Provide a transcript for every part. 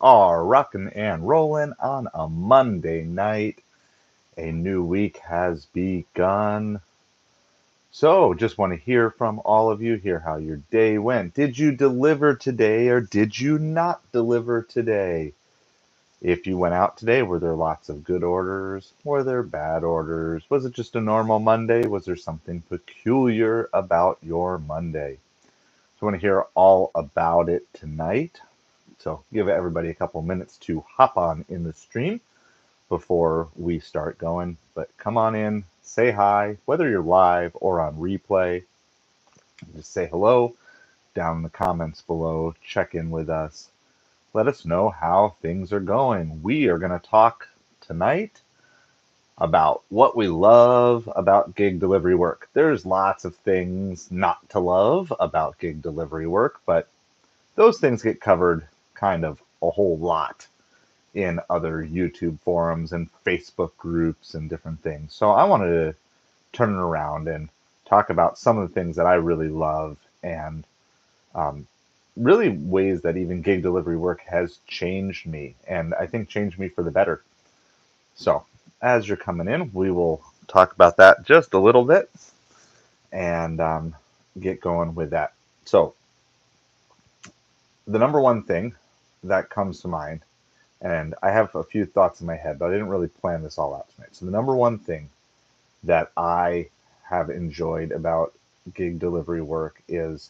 are rocking and rolling on a Monday night. A new week has begun. So, just want to hear from all of you, hear how your day went. Did you deliver today or did you not deliver today? If you went out today, were there lots of good orders? Were there bad orders? Was it just a normal Monday? Was there something peculiar about your Monday? So, I want to hear all about it tonight. So give everybody a couple minutes to hop on in the stream before we start going. But come on in, say hi, whether you're live or on replay. Just say hello down in the comments below. Check in with us. Let us know how things are going. We are going to talk tonight about what we love about gig delivery work. There's lots of things not to love about gig delivery work, but those things get covered kind of a whole lot in other YouTube forums and Facebook groups and different things. So I wanted to turn it around and talk about some of the things that I really love and um, really ways that even gig delivery work has changed me and I think changed me for the better. So as you're coming in, we will talk about that just a little bit and get going with that. So the number one thing that comes to mind, and I have a few thoughts in my head, but I didn't really plan this all out tonight. So the number one thing that I have enjoyed about gig delivery work is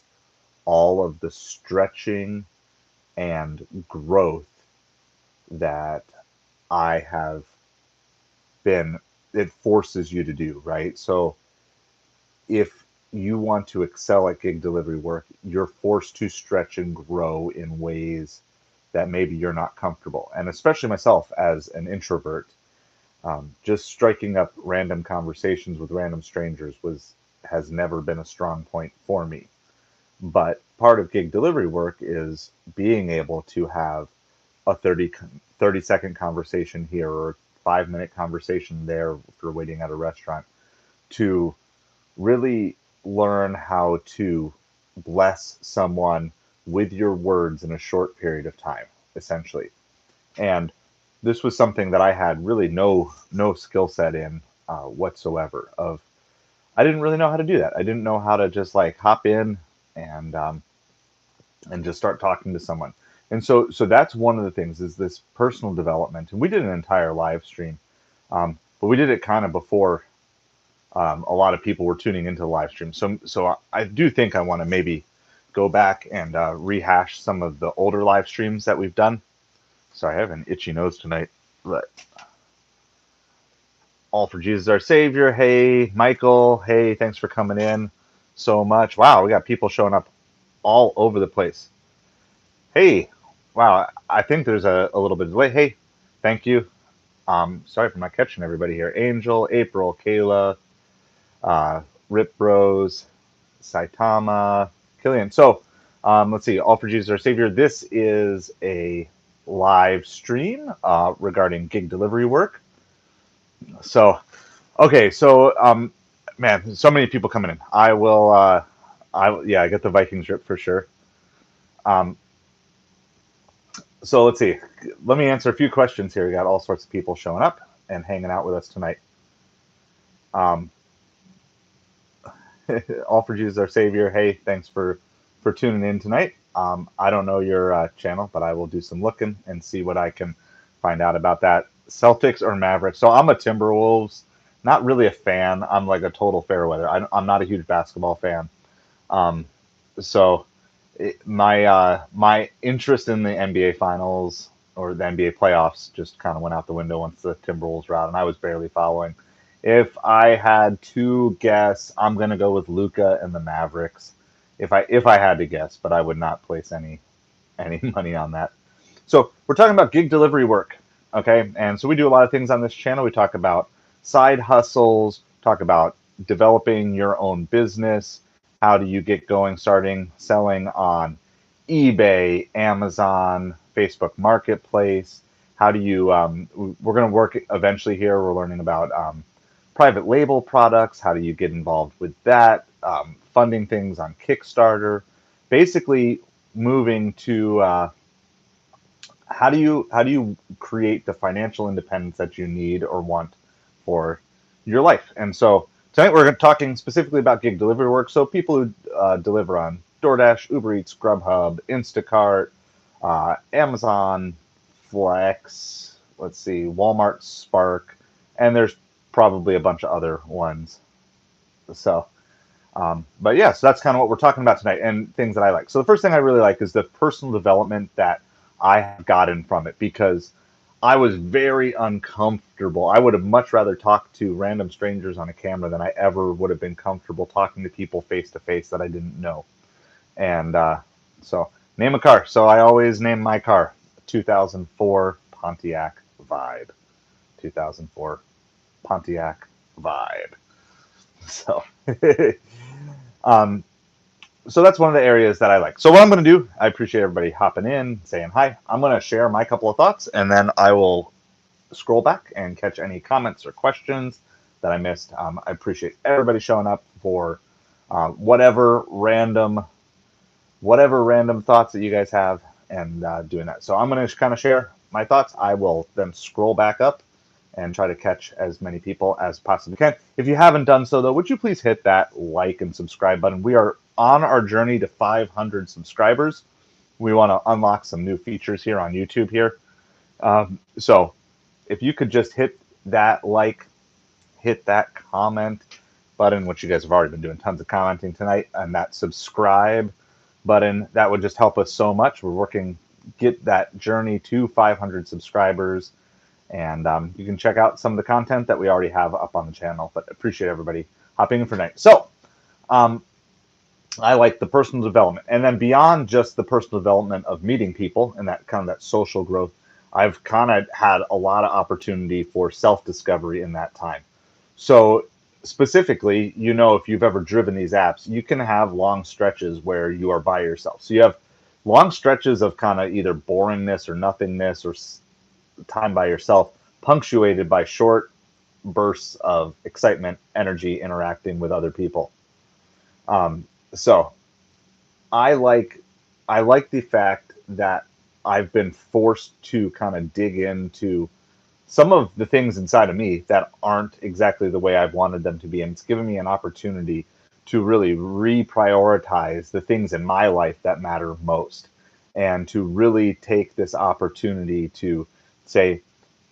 all of the stretching and growth that I have been, it forces you to do, right? So if you want to excel at gig delivery work, you're forced to stretch and grow in ways that maybe you're not comfortable. And especially myself as an introvert, just striking up random conversations with random strangers has never been a strong point for me. But part of gig delivery work is being able to have a 30-second conversation here or 5-minute conversation there if you're waiting at a restaurant to really learn how to bless someone with your words in a short period of time, essentially. And this was something that I had really no skill set in whatsoever. Of I didn't really know how to do that. I didn't know how to just like hop in and um, and just start talking to someone. And so that's one of the things is this personal development. And we did an entire live stream, but we did it kind of before a lot of people were tuning into the live stream. So I do think I want to maybe go back and rehash some of the older live streams that we've done. Sorry, I have an itchy nose tonight. But all for Jesus our Savior. Hey, Michael. Hey, thanks for coming in so much. Wow, we got people showing up all over the place. Hey, wow, I think there's a little bit of delay. Hey, thank you. Sorry for not catching everybody here. Angel, April, Kayla, Rip Bros, Saitama, Killian. So let's see. All for Jesus our Savior. This is a live stream regarding gig delivery work. So, okay. So, man, so many people coming in. I will, yeah, I get the Vikings rip for sure. Um, so let's see. Let me answer a few questions here. We got all sorts of people showing up and hanging out with us tonight. Um, all for Jesus our Savior. Hey, thanks for tuning in tonight. I don't know your channel, but I will do some looking and see what I can find out about that. Celtics or Mavericks? So I'm a Timberwolves. Not really a fan. I'm like a total fair weather. I'm not a huge basketball fan. Um, so my interest in the NBA finals or the NBA playoffs just kind of went out the window once the Timberwolves were out, and I was barely following. If I had to guess, I'm gonna go with Luka and the Mavericks. If I had to guess, but I would not place any money on that. So we're talking about gig delivery work, okay? And so we do a lot of things on this channel. We talk about side hustles, talk about developing your own business. How do you get going, starting selling on eBay, Amazon, Facebook Marketplace? How do you? We're going to work eventually here. We're learning about private label products. How do you get involved with that? Funding things on Kickstarter. Basically, moving to how do you create the financial independence that you need or want for your life? And so tonight we're talking specifically about gig delivery work. So people who deliver on DoorDash, Uber Eats, Grubhub, Instacart, Amazon, Flex, let's see, Walmart, Spark, and there's probably a bunch of other ones. So, but yeah, so that's kind of what we're talking about tonight and things that I like. So the first thing I really like is the personal development that I have gotten from it because I was very uncomfortable. I would have much rather talked to random strangers on a camera than I ever would have been comfortable talking to people face to face that I didn't know. And so, name a car. So I always name my car 2004 Pontiac Vibe. 2004 Pontiac Vibe. So, um, so that's one of the areas that I like. So what I'm going to do, I appreciate everybody hopping in, saying hi. I'm going to share my couple of thoughts, and then I will scroll back and catch any comments or questions that I missed. I appreciate everybody showing up for whatever random thoughts that you guys have and doing that. So I'm going to kind of share my thoughts. I will then scroll back up and try to catch as many people as possibly can. If you haven't done so, though, would you please hit that like and subscribe button? We are on our journey to 500 subscribers. We want to unlock some new features here on YouTube here. So if you could just hit that like, hit that comment button, which you guys have already been doing tons of commenting tonight, and that subscribe button, that would just help us so much. We're working, get that journey to 500 subscribers. And you can check out some of the content that we already have up on the channel. But appreciate everybody hopping in for tonight. So I like the personal development, and then beyond just the personal development of meeting people and that kind of that social growth, I've kind of had a lot of opportunity for self-discovery in that time. So specifically, if you've ever driven these apps, you can have long stretches where you are by yourself. So you have long stretches of kind of either boringness or nothingness or time by yourself, punctuated by short bursts of excitement, energy, interacting with other people. So I like the fact that I've been forced to kind of dig into some of the things inside of me that aren't exactly the way I've wanted them to be, and it's given me an opportunity to really reprioritize the things in my life that matter most, and to really take this opportunity to say,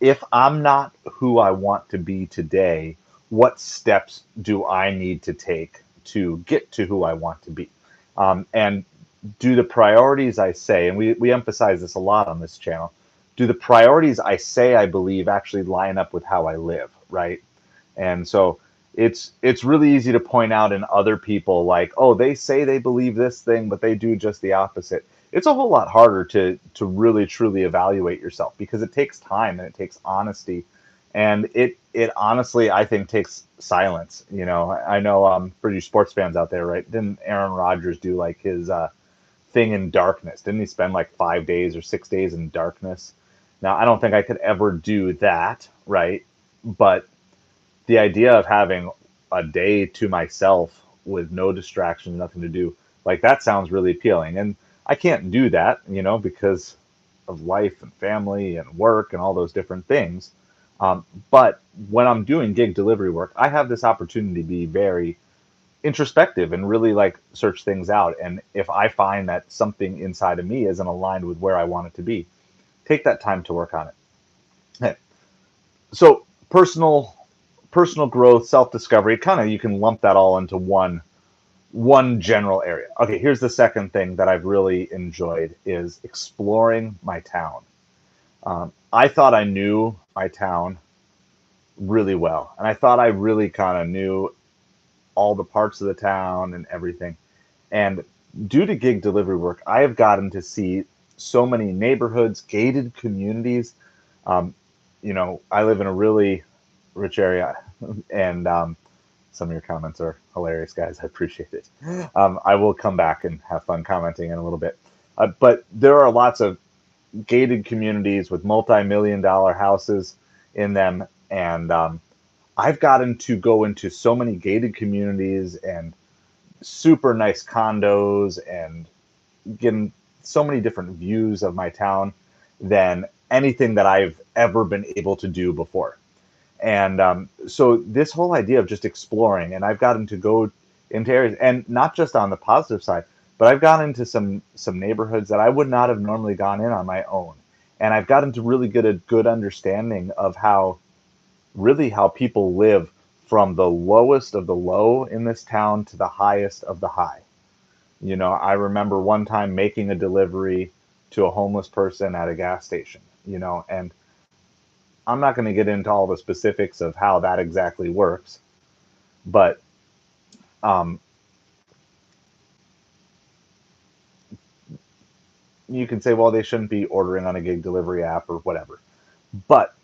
if I'm not who I want to be today, what steps do I need to take to get to who I want to be? And do the priorities I say, and we emphasize this a lot on this channel, do the priorities I say I believe actually line up with how I live, right? And so it's really easy to point out in other people like, oh, they say they believe this thing, but they do just the opposite. It's a whole lot harder to really truly evaluate yourself because it takes time and it takes honesty, and it honestly I think takes silence. I know for you sports fans out there, right? Didn't Aaron Rodgers do like his thing in darkness? Didn't he spend like 5 days or 6 days in darkness? Now I don't think I could ever do that, right? But the idea of having a day to myself with no distractions, nothing to do, like that sounds really appealing. And I can't do that, because of life and family and work and all those different things. But when I'm doing gig delivery work, I have this opportunity to be very introspective and really like search things out. And if I find that something inside of me isn't aligned with where I want it to be, take that time to work on it. Okay. So personal growth, self-discovery, kind of you can lump that all into one general area. Okay, here's the second thing that I've really enjoyed is exploring my town. I thought I knew my town really well, and I thought I really kind of knew all the parts of the town and everything. And due to gig delivery work, I have gotten to see so many neighborhoods, gated communities. Um, I live in a really rich area, and some of your comments are hilarious, guys. I appreciate it. I will come back and have fun commenting in a little bit. But there are lots of gated communities with multi-million-dollar houses in them, and I've gotten to go into so many gated communities and super nice condos and getting so many different views of my town. than anything that I've ever been able to do before. And so this whole idea of just exploring, and I've gotten to go into areas, and not just on the positive side, but I've gone into some neighborhoods that I would not have normally gone in on my own, and I've gotten to really get a good understanding of how really how people live from the lowest of the low in this town to the highest of the high. You know, I remember one time making a delivery to a homeless person at a gas station, you know, and I'm not going to get into all the specifics of how that exactly works, but um, you can say, well, they shouldn't be ordering on a gig delivery app or whatever. But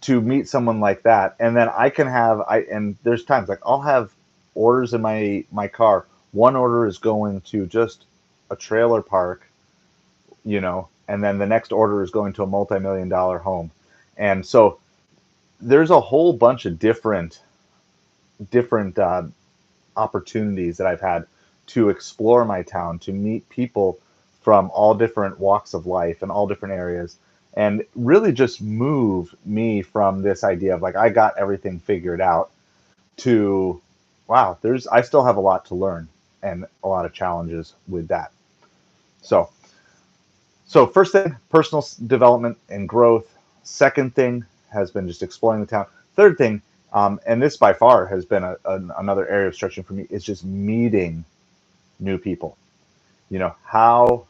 to meet someone like that, and then I can have, and there's times like I'll have orders in my car. One order is going to just a trailer park, you know, and then the next order is going to a multi-million-dollar home. And so there's a whole bunch of different opportunities that I've had to explore my town, to meet people from all different walks of life and all different areas, and really just move me from this idea of like I got everything figured out to wow, there's I still have a lot to learn and a lot of challenges with that. So, so first thing, personal development and growth. Second thing has been just exploring the town. Third thing, and this by far has been another area of stretching for me, is just meeting new people. You know how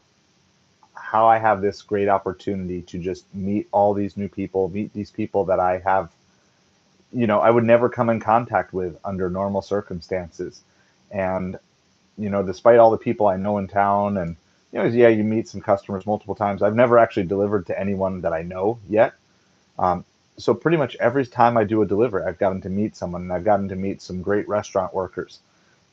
I have this great opportunity to just meet all these new people, meet these people that I have, you know, I would never come in contact with under normal circumstances. And, you know, despite all the people I know in town and, you know, yeah, you meet some customers multiple times. I've never actually delivered to anyone that I know yet. Um, so pretty much every time I do a delivery, I've gotten to meet someone and I've gotten to meet some great restaurant workers,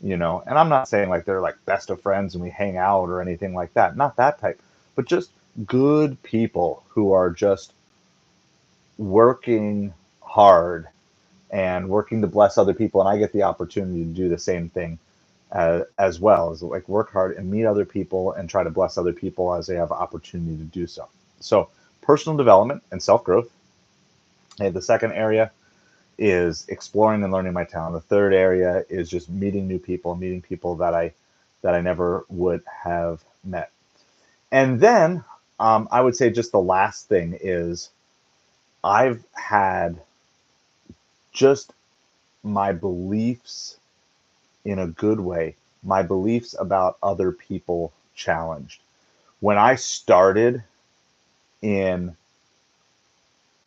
you know, and I'm not saying like they're like best of friends and we hang out or anything like that. Not that type, but just good people who are just working hard and working to bless other people. And I get the opportunity to do the same thing as well as like work hard and meet other people and try to bless other people as they have opportunity to do so. So personal development and self growth. And the second area is exploring and learning my town. The third area is just meeting new people, meeting people that I never would have met. And then I would say just the last thing is I've had just my beliefs in a good way, my beliefs about other people challenged. When I started in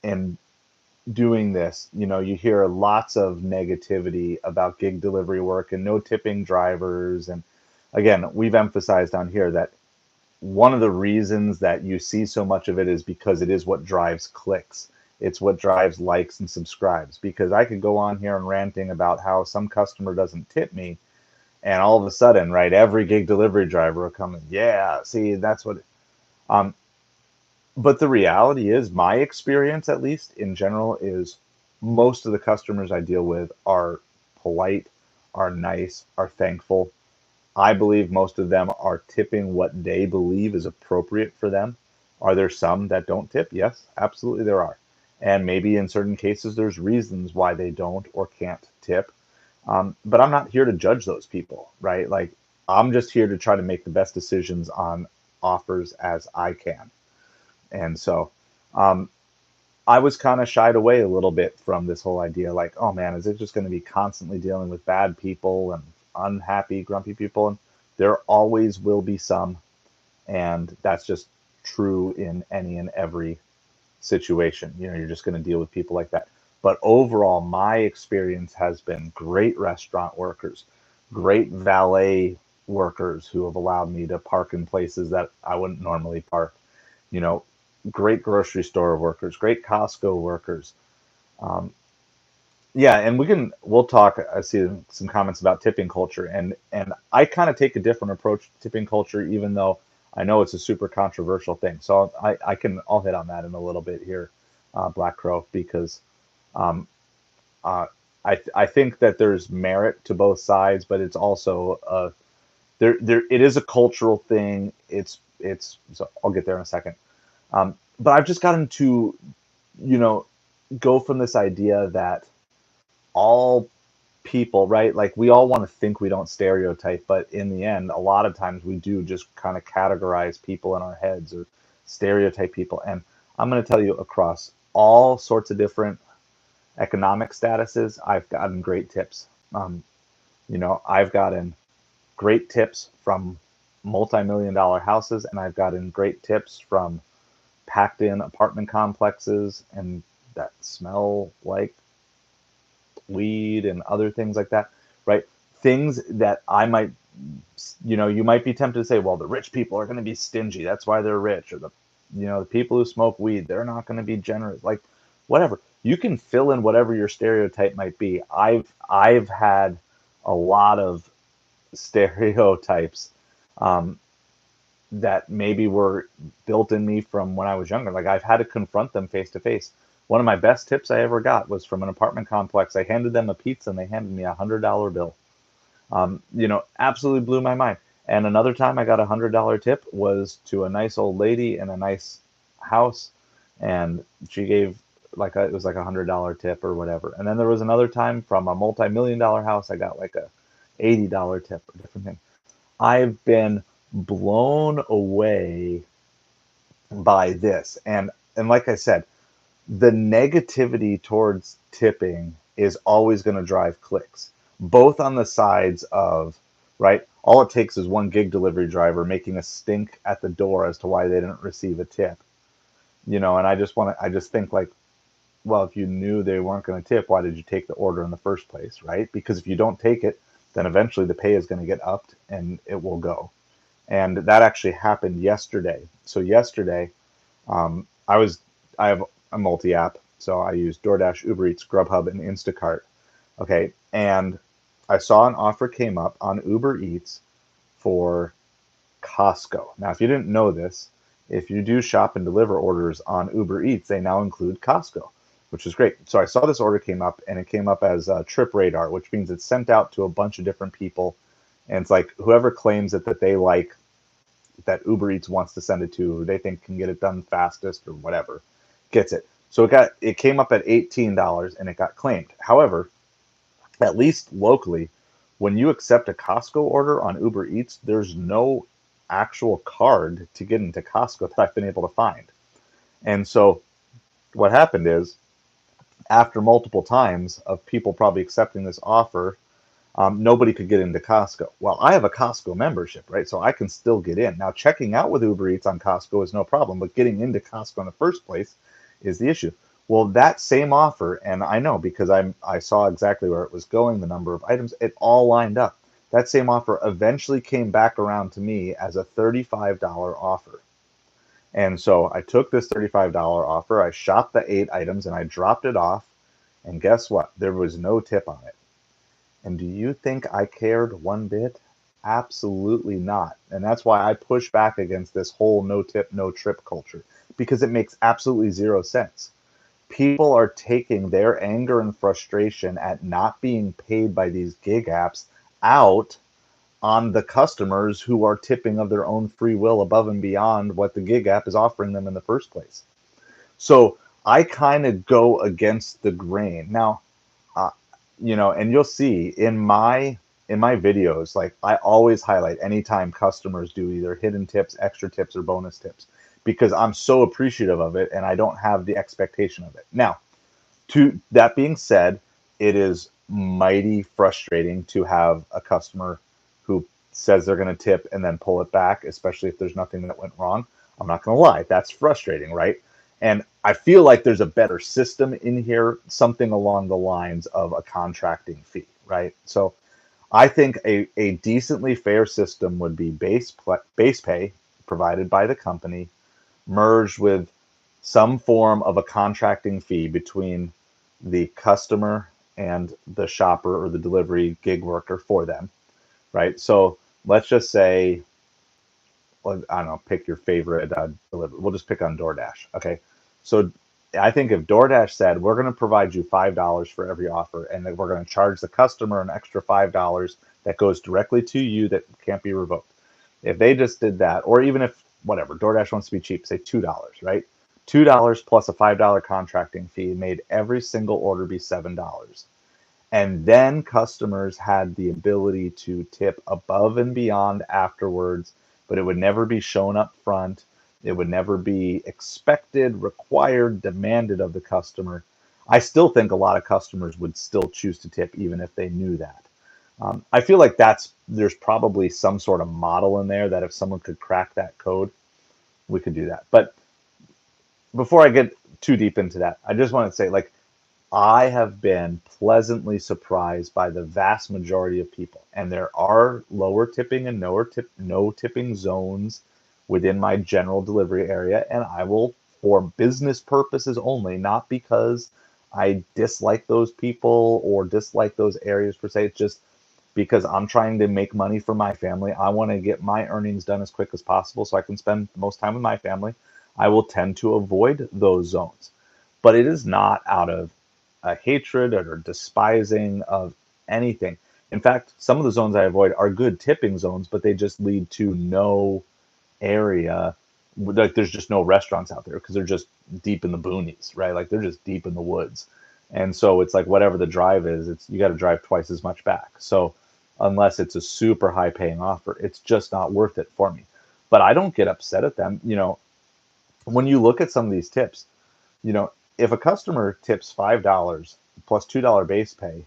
in doing this, you know, you hear lots of negativity about gig delivery work and no tipping drivers. And again, we've emphasized on here that one of the reasons that you see so much of it is because it is what drives clicks. It's what drives likes and subscribes. Because I could go on here and ranting about how some customer doesn't tip me, and all of a sudden, right, every gig delivery driver will come in. Yeah, see, that's what. Um, but the reality is, my experience, at least in general, is most of the customers I deal with are polite, are nice, are thankful. I believe most of them are tipping what they believe is appropriate for them. Are there some that don't tip? Yes, absolutely there are. And maybe in certain cases, there's reasons why they don't or can't tip. But I'm not here to judge those people, right? Like, I'm just here to try to make the best decisions on offers as I can. And so um, I was kind of shied away a little bit from this whole idea like, oh man, is it just going to be constantly dealing with bad people and unhappy, grumpy people? And there always will be some. And that's just true in any and every situation. You know, you're just going to deal with people like that. But overall, my experience has been great restaurant workers, great valet workers who have allowed me to park in places that I wouldn't normally park. You know, great grocery store workers, great Costco workers. Um, yeah, and we'll talk. I see some comments about tipping culture, and I kind of take a different approach to tipping culture, even though I know it's a super controversial thing. So I'll hit on that in a little bit here, Black Crow, because um, uh, I think that there's merit to both sides, but it's also there it is a cultural thing. It's so I'll get there in a second. But I've just gotten to, you know, go from this idea that all people, right? Like we all want to think we don't stereotype, but in the end, a lot of times we do just kind of categorize people in our heads or stereotype people. And I'm going to tell you across all sorts of different economic statuses, I've gotten great tips. Um, I've gotten great tips from multi-million dollar houses, and I've gotten great tips from packed in apartment complexes and that smell like weed and other things like that, right? Things that I might, you might be tempted to say, well, the rich people are going to be stingy. That's why they're rich. Or the people who smoke weed, they're not going to be generous. Like, whatever. You can fill in whatever your stereotype might be. I've had a lot of stereotypes um, that maybe were built in me from when I was younger. Like I've had to confront them face to face. One of my best tips I ever got was from an apartment complex. I handed them a pizza and they handed me $100 bill. Absolutely blew my mind. And another time I got $100 tip was to a nice old lady in a nice house, and she gave it was like $100 tip or whatever. And then there was another time from a multi-million dollar house I got like a $80 tip or different thing. I've been blown away by this. And like I said, the negativity towards tipping is always going to drive clicks, both on the sides of, right? All it takes is one gig delivery driver making a stink at the door as to why they didn't receive a tip. And I just think like, well, if you knew they weren't going to tip, why did you take the order in the first place, right? Because if you don't take it, then eventually the pay is going to get upped and it will go. And that actually happened yesterday. So yesterday, I was I have a multi app, so I use DoorDash, Uber Eats, Grubhub, and Instacart. Okay, and I saw an offer came up on Uber Eats for Costco. Now, if you didn't know this, if you do shop and deliver orders on Uber Eats, they now include Costco, which is great. So I saw this order came up, and it came up as Trip Radar, which means it's sent out to a bunch of different people, and it's like whoever claims it that they like that Uber Eats wants to send it to, who they think can get it done fastest or whatever, gets it. So it came up at $18 and it got claimed. However, at least locally, when you accept a Costco order on Uber Eats, there's no actual card to get into Costco that I've been able to find. And so what happened is, after multiple times of people probably accepting this offer, nobody could get into Costco. Well, I have a Costco membership, right? So I can still get in. Now, checking out with Uber Eats on Costco is no problem, but getting into Costco in the first place is the issue. Well, that same offer, and I know because I saw exactly where it was going, the number of items, it all lined up. That same offer eventually came back around to me as a $35 offer. And so I took this $35 offer, I shopped the 8 items, and I dropped it off. And guess what? There was no tip on it. And do you think I cared one bit? Absolutely not. And that's why I push back against this whole no tip, no trip culture, because it makes absolutely zero sense. People are taking their anger and frustration at not being paid by these gig apps out on the customers who are tipping of their own free will above and beyond what the gig app is offering them in the first place. So I kind of go against the grain. Now, uh, and you'll see in my videos, like I always highlight anytime customers do either hidden tips, extra tips, or bonus tips, because I'm so appreciative of it and I don't have the expectation of it. Now, to that being said, it is mighty frustrating to have a customer who says they're going to tip and then pull it back, especially if there's nothing that went wrong. I'm not going to lie, that's frustrating, right? And I feel like there's a better system in here, something along the lines of a contracting fee, right? So I think a decently fair system would be base pay provided by the company, merged with some form of a contracting fee between the customer and the shopper or the delivery gig worker for them, right? So let's just say, well, I don't know, pick your favorite delivery. We'll just pick on DoorDash. Okay. So I think if DoorDash said, we're going to provide you $5 for every offer, and then we're going to charge the customer an extra $5 that goes directly to you that can't be revoked. If they just did that, or even if whatever, DoorDash wants to be cheap, say $2, right? $2 plus a $5 contracting fee made every single order be $7. And then customers had the ability to tip above and beyond afterwards, but it would never be shown up front. It would never be expected, required, demanded of the customer. I still think a lot of customers would still choose to tip even if they knew that. I feel like there's probably some sort of model in there that if someone could crack that code, we could do that. But before I get too deep into that, I just want to say, like, I have been pleasantly surprised by the vast majority of people, and there are lower tipping and no tipping zones within my general delivery area, and I will, for business purposes only, not because I dislike those people or dislike those areas per se. It's just because I'm trying to make money for my family. I want to get my earnings done as quick as possible so I can spend the most time with my family. I will tend to avoid those zones. But it is not out of a hatred or despising of anything. In fact, some of the zones I avoid are good tipping zones, but they just lead to no area. Like there's just no restaurants out there because they're just deep in the boonies, right? Like they're just deep in the woods. And so it's like whatever the drive is, it's you got to drive twice as much back. So unless it's a super high paying offer, it's just not worth it for me. But I don't get upset at them. When you look at some of these tips, if a customer tips $5 plus $2 base pay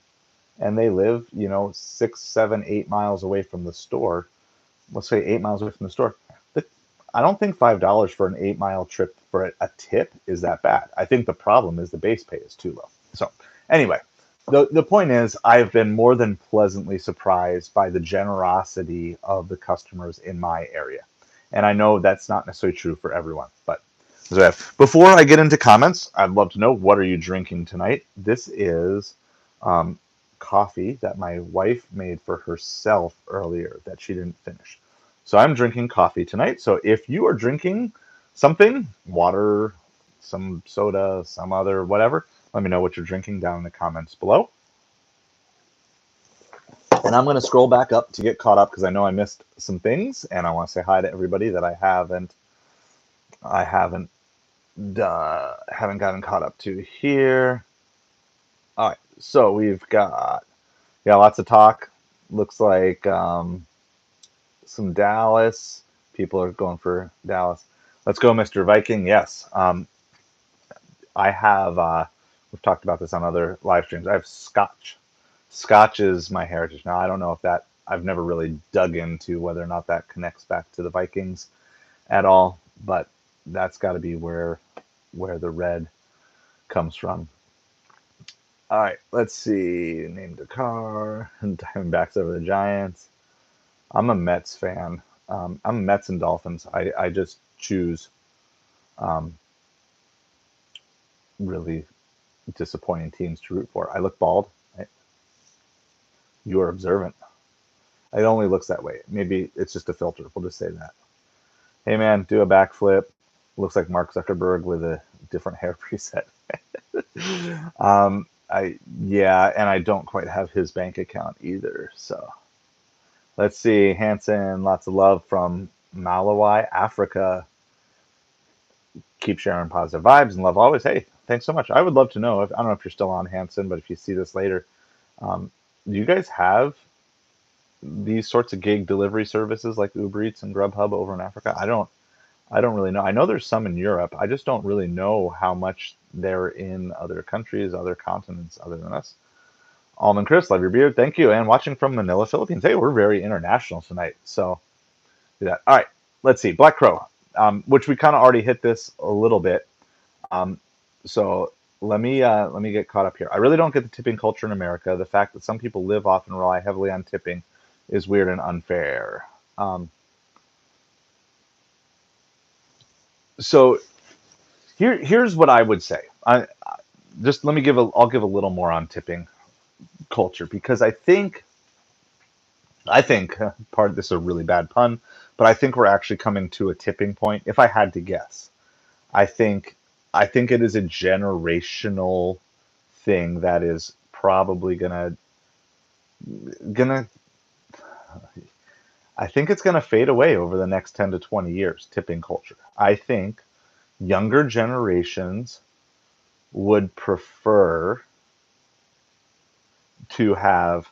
and they live, 6, 7, 8 miles away from the store, let's say 8 miles away from the store, I don't think $5 for an 8 mile trip for a tip is that bad. I think the problem is the base pay is too low. So anyway, the point is I've been more than pleasantly surprised by the generosity of the customers in my area. And I know that's not necessarily true for everyone, but before I get into comments, I'd love to know, what are you drinking tonight? This is coffee that my wife made for herself earlier that she didn't finish. So I'm drinking coffee tonight. So if you are drinking something, water, some soda, some other whatever, let me know what you're drinking down in the comments below. And I'm going to scroll back up to get caught up because I know I missed some things, and I want to say hi to everybody that I haven't gotten caught up to here. All right, so we've got lots of talk. Looks like some Dallas. People are going for Dallas. Let's go, Mr. Viking. Yes, I have. We've talked about this on other live streams. I have Scotch. Scotch is my heritage. Now I don't know if that. I've never really dug into whether or not that connects back to the Vikings at all, but that's got to be where the red comes from. All right, let's see. Named a car. Diamondbacks over the Giants. I'm a Mets fan. I'm Mets and Dolphins. I just choose really disappointing teams to root for. I look bald. You are observant. It only looks that way. Maybe it's just a filter. We'll just say that. Hey man, do a backflip. Looks like Mark Zuckerberg with a different hair preset. And I don't quite have his bank account either. So let's see. Hanson, lots of love from Malawi, Africa. Keep sharing positive vibes and love always. Hey, thanks so much. I would love to know, I don't know if you're still on, Hanson, but if you see this later, do you guys have these sorts of gig delivery services like Uber Eats and Grubhub over in Africa? I don't really know. I know there's some in Europe. I just don't really know how much they're in other countries, other continents other than us. Almond Chris, love your beard. Thank you. And watching from Manila, Philippines. Hey, we're very international tonight. So do that. All right. Let's see. Black Crow, which we kind of already hit this a little bit. So let me get caught up here. I really don't get the tipping culture in America. The fact that some people live off and rely heavily on tipping is weird and unfair. So here's what I would say. Just let me I'll give a little more on tipping culture, because I think part of this is a really bad pun, but I think we're actually coming to a tipping point. If I had to guess, I think it is a generational thing that is probably gonna I think it's going to fade away over the next 10 to 20 years, tipping culture. I think younger generations would prefer to have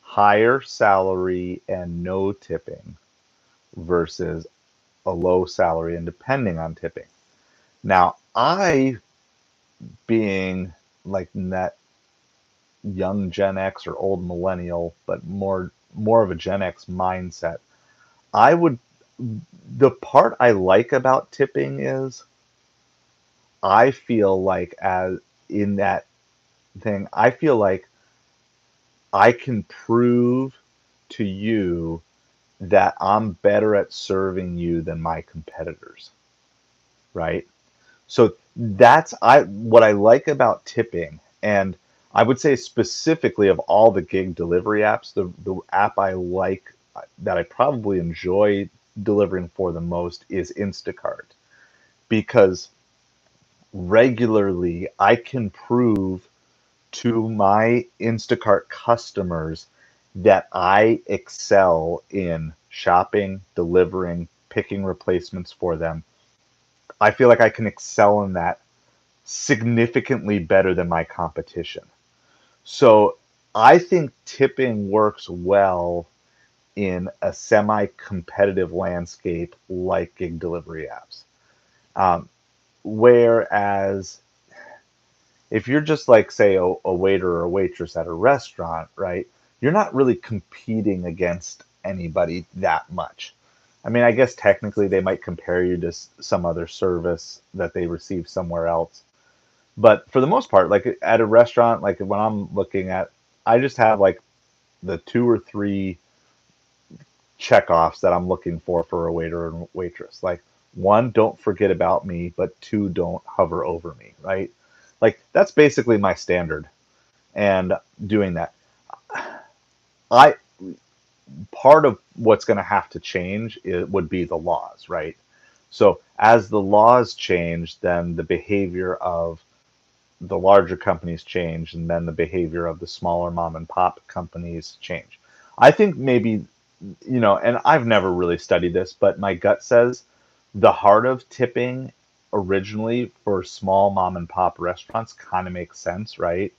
higher salary and no tipping versus a low salary and depending on tipping. Now, I, being like that young Gen X or old millennial, but more of a Gen X mindset, I would the part I like about tipping is I feel like as in that thing, I feel like I can prove to you that I'm better at serving you than my competitors, right? So that's I what I like about tipping, and I would say specifically of all the gig delivery apps, the app I like that I probably enjoy delivering for the most is Instacart because regularly I can prove to my Instacart customers that I excel in shopping, delivering, picking replacements for them. I feel like I can excel in that significantly better than my competition. So I think tipping works well in a semi competitive landscape like gig delivery apps. Um, whereas if you're just like, say, a waiter or a waitress at a restaurant, right, you're not really competing against anybody that much. I mean, I guess technically they might compare you to some other service that they receive somewhere else. But for the most part, like at a restaurant, like when I'm looking at, I just have like the two or three checkoffs that I'm looking for a waiter and waitress. Like one, don't forget about me, but two, don't hover over me, right? Like that's basically my standard. And doing that, I part of what's going to have to change it would be the laws, right? So as the laws change, then the behavior of the larger companies change, and then the behavior of the smaller mom and pop companies change. I think maybe, and I've never really studied this, but my gut says the heart of tipping originally for small mom and pop restaurants kind of makes sense, right?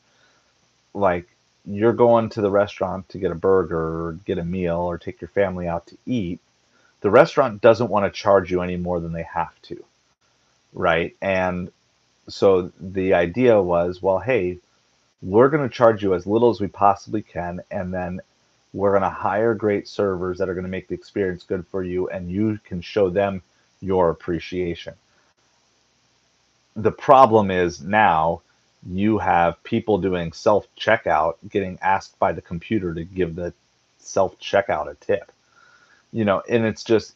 Like you're going to the restaurant to get a burger or get a meal or take your family out to eat. The restaurant doesn't want to charge you any more than they have to, right? And so the idea was, well, hey, we're going to charge you as little as we possibly can, and then we're going to hire great servers that are going to make the experience good for you, and you can show them your appreciation. The problem is now you have people doing self checkout getting asked by the computer to give the self checkout a tip, and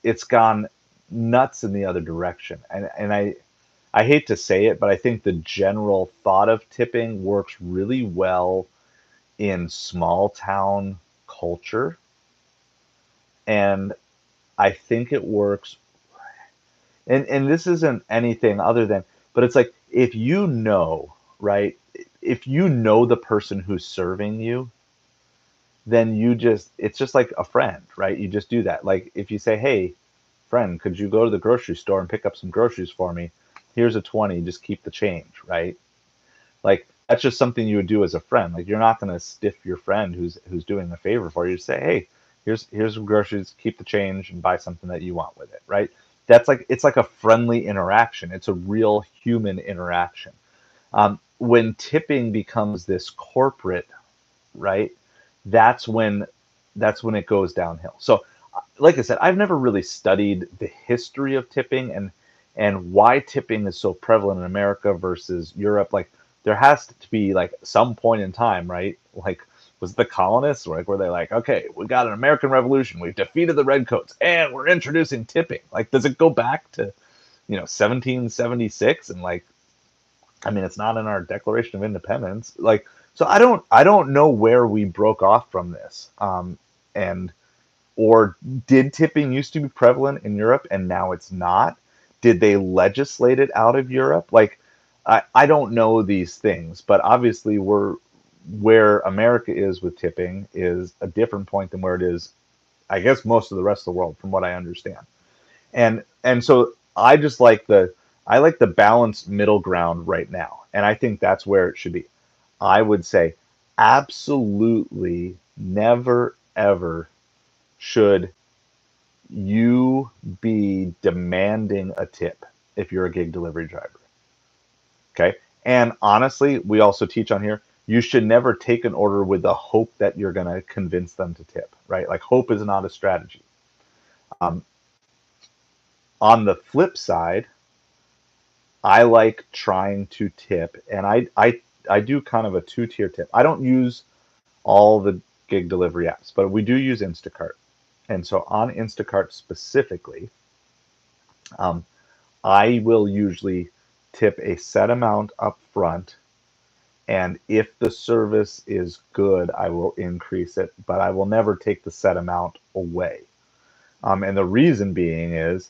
it's gone nuts in the other direction. And I hate to say it, but I think the general thought of tipping works really well in small town culture. And I think it works. And this isn't anything other than, but it's like if you know, right? If you know the person who's serving you, then it's just like a friend, right? You just do that. Like if you say, hey, friend, could you go to the grocery store and pick up some groceries for me? Here's a 20, just keep the change, right? Like that's just something you would do as a friend. Like you're not going to stiff your friend who's doing a favor for you. Just say, hey, here's some groceries, keep the change and buy something that you want with it, right? That's like it's like a friendly interaction. It's a real human interaction. When tipping becomes this corporate, right? That's when that's when it goes downhill. So, like I said, I've never really studied the history of tipping and why tipping is so prevalent in America versus Europe. Like there has to be like some point in time, right? Like was the colonists like were they like, okay, we got an American Revolution, we've defeated the redcoats, and we're introducing tipping. Like, does it go back to 1776 and like I mean, it's not in our Declaration of Independence. Like, so I don't know where we broke off from this. And or did tipping used to be prevalent in Europe and now it's not? Did they legislate it out of Europe? Like, I don't know these things, but obviously where America is with tipping is a different point than where it is I guess most of the rest of the world, from what I understand. And so I just like the balanced middle ground right now, and I think that's where it should be. I would say absolutely never ever should you be demanding a tip if you're a gig delivery driver. Okay. And honestly, we also teach on here, you should never take an order with the hope that you're going to convince them to tip, right? Like, hope is not a strategy. Um, on the flip side, I like trying to tip, and I do kind of a two-tier tip. I don't use all the gig delivery apps, but we do use Instacart. And so on Instacart specifically, um, I will usually tip a set amount up front, and if the service is good, I will increase it, but I will never take the set amount away. And the reason being is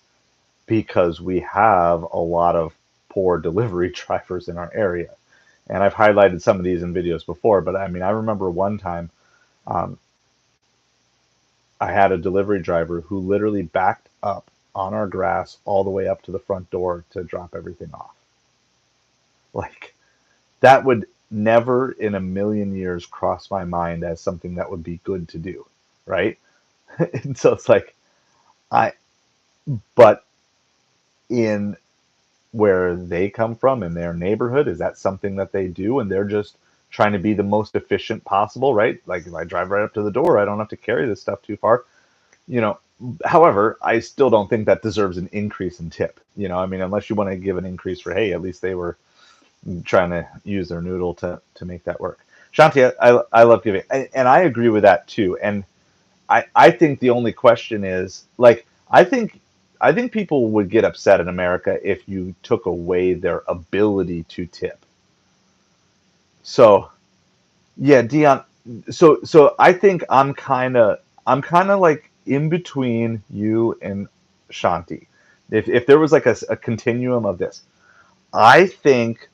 because we have a lot of poor delivery drivers in our area. And I've highlighted some of these in videos before, but I mean, I remember one time um, I had a delivery driver who literally backed up on our grass all the way up to the front door to drop everything off. Like, that would never in a million years cross my mind as something that would be good to do, right? And so it's like, I, but in where they come from in their neighborhood, is that something that they do? And they're just trying to be the most efficient possible, right? Like, if I drive right up to the door, I don't have to carry this stuff too far, you know. However, I still don't think that deserves an increase in tip. I mean, unless you want to give an increase for, hey, at least they were trying to use their noodle to make that work. Shanti, I love giving, and I agree with that too. And I think the only question is, like, I think people would get upset in America if you took away their ability to tip. So yeah, Dion. So I think I'm kind of like in between you and Shanti. If there was like a continuum of this, I think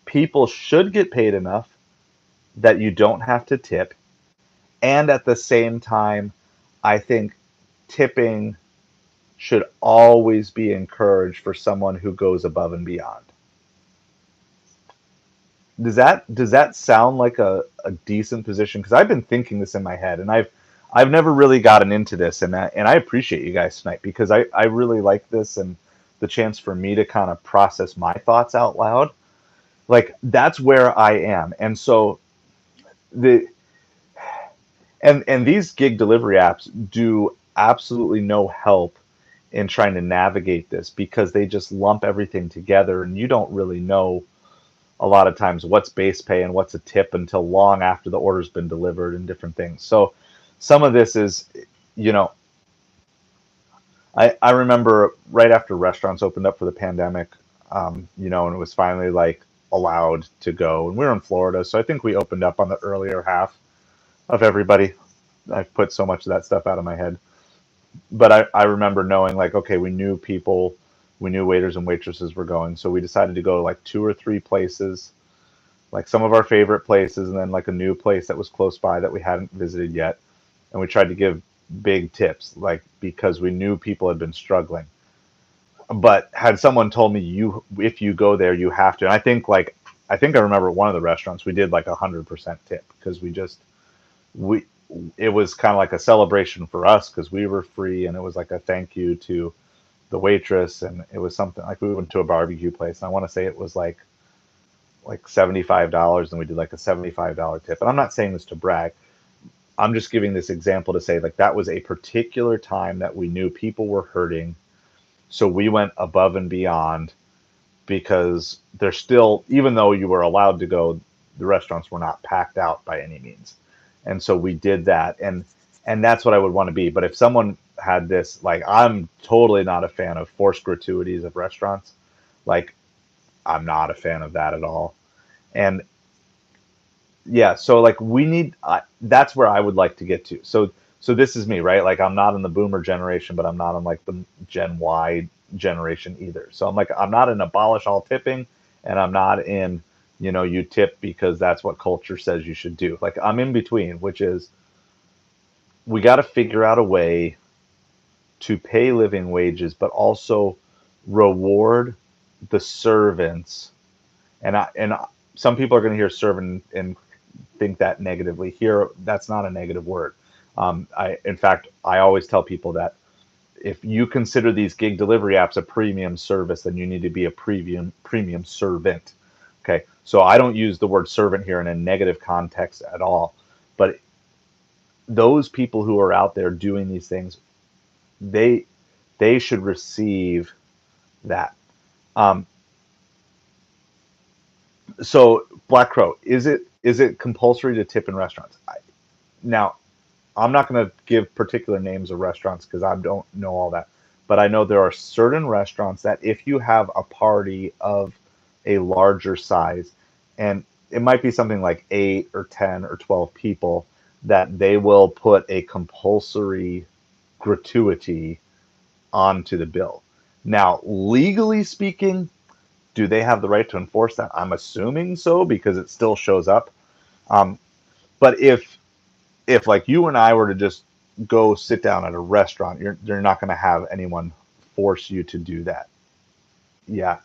people should get paid enough that you don't have to tip, and at the same time, I think tipping should always be encouraged for someone who goes above and beyond. Does that sound like a decent position? Because I've been thinking this in my head, and I've never really gotten into this, and I appreciate you guys tonight, because I really like this, and the chance for me to kind of process my thoughts out loud. Like, that's where I am. And so the and these gig delivery apps do absolutely no help in trying to navigate this, because they just lump everything together, and you don't really know a lot of times what's base pay and what's a tip until long after the order's been delivered, and different things. So some of this is, you know, I remember right after restaurants opened up for the pandemic, and it was finally like allowed to go. And we were in Florida, so I think we opened up on the earlier half of everybody. I've put so much of that stuff out of my head. But I remember knowing, like, okay, we knew people, we knew waiters and waitresses were going. So we decided to go to like two or three places, like some of our favorite places, and then like a new place that was close by that we hadn't visited yet. And we tried to give big tips, like, because we knew people had been struggling. But had someone told me, if you go there, you have to, and I think I remember one of the restaurants we did like 100% tip, because we it was kind of like a celebration for us because we were free, and it was like a thank you to the waitress, and it was something like we went to a barbecue place, and I want to say it was like $75, and we did like a $75 tip. And I'm not saying this to brag. I'm just giving this example to say, like, that was a particular time that we knew people were hurting, so we went above and beyond, because there's still, even though you were allowed to go, the restaurants were not packed out by any means. And so we did that, and that's what I would want to be. But if someone had this, like, I'm totally not a fan of forced gratuities of restaurants. Like, I'm not a fan of that at all. And yeah, so like, that's where I would like to get to. So this is me, right? Like, I'm not in the boomer generation, but I'm not in like the Gen Y generation either. So I'm like, I'm not in abolish all tipping, and I'm not in, you tip because that's what culture says you should do. Like, I'm in between, which is, we got to figure out a way to pay living wages, but also reward the servants. And some people are going to hear servant and think that negatively. Here, that's not a negative word. In fact, I always tell people that if you consider these gig delivery apps a premium service, then you need to be a premium servant. Okay, so I don't use the word servant here in a negative context at all. But those people who are out there doing these things, they they should receive that. Um, so Black Crow, is it compulsory to tip in restaurants? Now, I'm not going to give particular names of restaurants because I don't know all that, but I know there are certain restaurants that if you have a party of a larger size, and it might be something like 8 or 10 or 12 people, that they will put a compulsory gratuity onto the bill. Now, legally speaking, do they have the right to enforce that? I'm assuming so because it still shows up. Um, but if like you and I were to just go sit down at a restaurant, you're not going to have anyone force you to do that. Yeah,